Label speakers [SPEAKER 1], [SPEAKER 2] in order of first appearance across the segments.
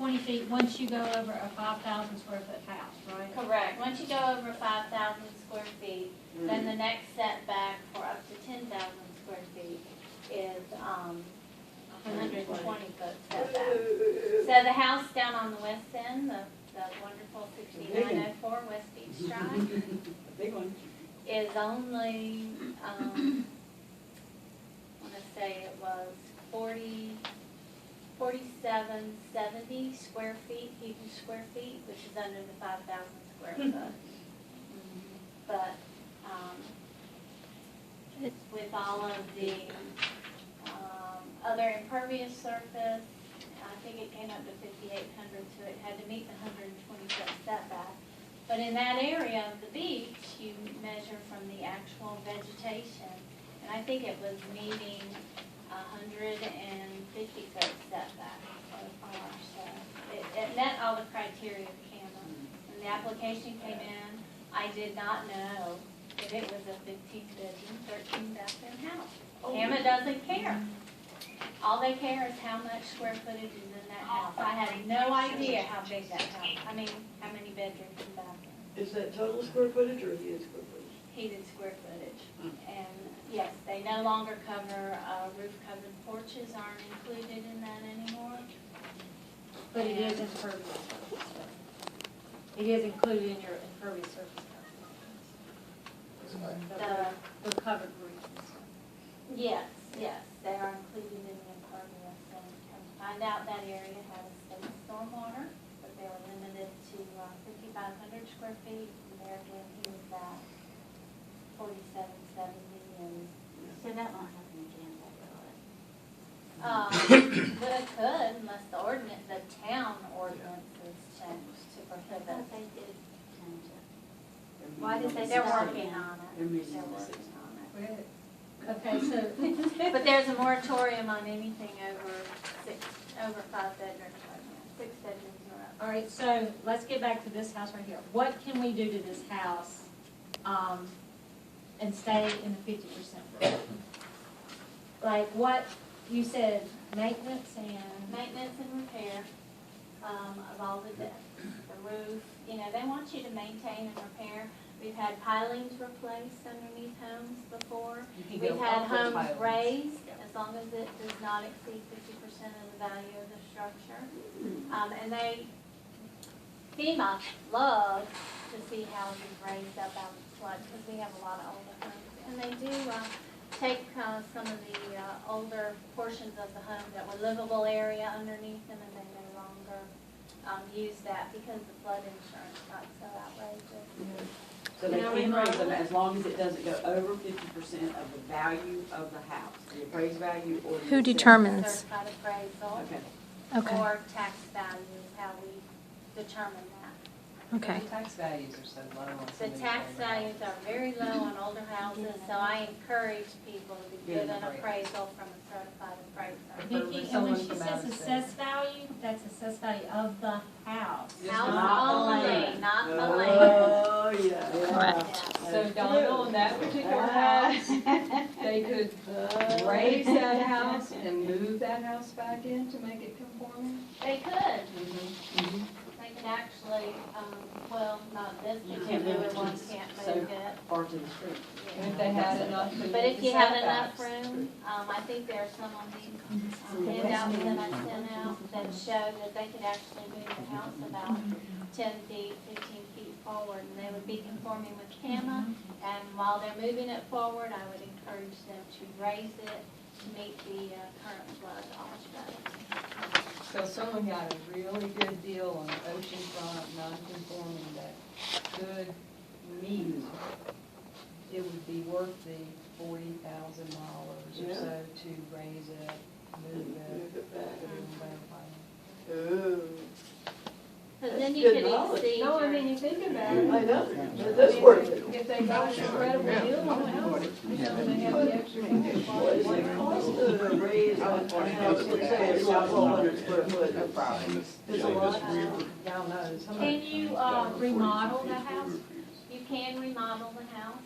[SPEAKER 1] 20 feet once you go over a 5,000 square foot house, right?
[SPEAKER 2] Correct. Once you go over 5,000 square feet, then the next setback for up to 10,000 square feet is 120 foot setback. So the house down on the west end, the wonderful 6904 West Beach Drive,
[SPEAKER 3] Big one.
[SPEAKER 2] is only, I want to say it was 4770 square feet, heating square feet, which is under the 5,000 square foot. But with all of the other impervious surface, I think it came up to 5,800, so it had to meet the 120 foot setback. But in that area of the beach, you measure from the actual vegetation, and I think it was meeting 150 foot setback so far. So it met all the criteria of CAMA. When the application came in, I did not know if it was a 15-bedroom, 13-bathroom house. CAMA doesn't care. All they care is how much square footage is in that house. I had no idea how big that house, how many bedrooms and bathrooms.
[SPEAKER 3] Is that total square footage or heated square footage?
[SPEAKER 2] Heated square footage. And yes, they no longer cover, roof-covered porches aren't included in that anymore.
[SPEAKER 1] But it is impervious surface. It is included in your impervious surface. The covered roofs and stuff.
[SPEAKER 2] Yes, they are included in the impervious. And find out that area has state stormwater, but they were limited to 5,500 square feet. And there again, he was at 4770 and.
[SPEAKER 4] So that won't happen again, that will it?
[SPEAKER 2] But it could, unless the ordinance, the town ordinance is changed to prohibit.
[SPEAKER 4] But they did change it.
[SPEAKER 2] Why did they? They're working on it.
[SPEAKER 3] They're meeting
[SPEAKER 2] They're
[SPEAKER 3] the
[SPEAKER 2] working on it.
[SPEAKER 1] Okay, so,
[SPEAKER 2] But there's a moratorium on anything over 5 bedrooms right now, 6 bedrooms or up.
[SPEAKER 1] all right, so let's get back to this house right here. What can we do to this house and stay in the 50% rule? Like what, you said maintenance and?
[SPEAKER 2] Maintenance and repair of all the decks, the roof, they want you to maintain and repair. We've had pilings replaced underneath homes before. We've had homes raised, as long as it does not exceed 50% of the value of the structure. And FEMA loves to see houses raised up out of the flood, because we have a lot of older homes. And they do take some of the older portions of the home that were livable area underneath them, and they no longer use that because the flood insurance got so outrageous.
[SPEAKER 3] So they can raise them as long as it doesn't go over 50% of the value of the house, the appraised value or.
[SPEAKER 5] Who determines?
[SPEAKER 2] Certified appraisal
[SPEAKER 3] Okay.
[SPEAKER 5] Okay.
[SPEAKER 2] or tax value is how we determine that.
[SPEAKER 5] Okay.
[SPEAKER 6] The tax values are so low on
[SPEAKER 2] The
[SPEAKER 6] some of these
[SPEAKER 2] tax
[SPEAKER 6] older
[SPEAKER 2] values are very low on older houses, so I encourage people to get an appraisal from a certified appraiser.
[SPEAKER 1] Nikki, and when she says assessed value, that's assessed value of the house.
[SPEAKER 2] House only, not the land.
[SPEAKER 3] Oh, yeah.
[SPEAKER 5] Correct.
[SPEAKER 6] So Donna, on that particular house, they could raise that house and move that house back in to make it conforming?
[SPEAKER 2] They could. They could actually, well, not this particular one, can't move it.
[SPEAKER 3] Far to the street.
[SPEAKER 6] And if they had enough to
[SPEAKER 2] But
[SPEAKER 6] meet
[SPEAKER 2] if
[SPEAKER 6] the
[SPEAKER 2] you have enough
[SPEAKER 6] setbacks.
[SPEAKER 2] room, I think there's some on the handouts that I sent out that show that they could actually move the house about 10 feet, 15 feet forward, and they would be conforming with CAMA. And while they're moving it forward, I would encourage them to raise it to meet the current flood also.
[SPEAKER 6] So if someone got a really good deal on the oceanfront, non-conforming, that could meet, it would be worth the $40,000 or
[SPEAKER 3] Yeah.
[SPEAKER 6] so to raise it, move it,
[SPEAKER 3] Move it back.
[SPEAKER 6] put it in better plan.
[SPEAKER 3] Ooh.
[SPEAKER 2] Because then
[SPEAKER 3] That's
[SPEAKER 2] you
[SPEAKER 3] good
[SPEAKER 2] could
[SPEAKER 3] knowledge.
[SPEAKER 2] exceed
[SPEAKER 6] No, I
[SPEAKER 2] your.
[SPEAKER 6] mean, you think about it.
[SPEAKER 3] I know, that's worth it.
[SPEAKER 6] If they got an incredible deal on the house, they have the extra
[SPEAKER 3] What does it cost to raise a house, let's say it's 1,200 square foot? There's a lot.
[SPEAKER 6] Y'all knows. How
[SPEAKER 1] Can
[SPEAKER 6] much-
[SPEAKER 1] you remodel the house
[SPEAKER 2] You can remodel the house,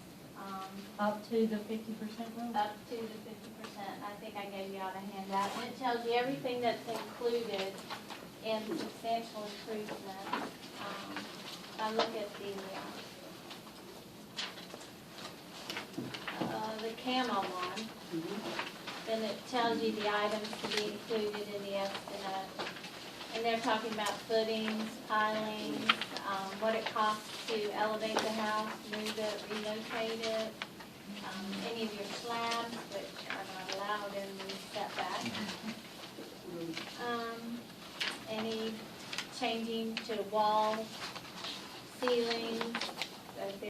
[SPEAKER 1] up to the 50% rule?
[SPEAKER 2] up to the 50%. I think I gave you out a handout, and it tells you everything that's included and substantial improvement. I look at the camo one, then it tells you the items to be included in the estimate. And they're talking about footings, pilings, what it costs to elevate the house, move it, relocate it, any of your slabs, which are not allowed in the setback. Any changing to walls, ceilings,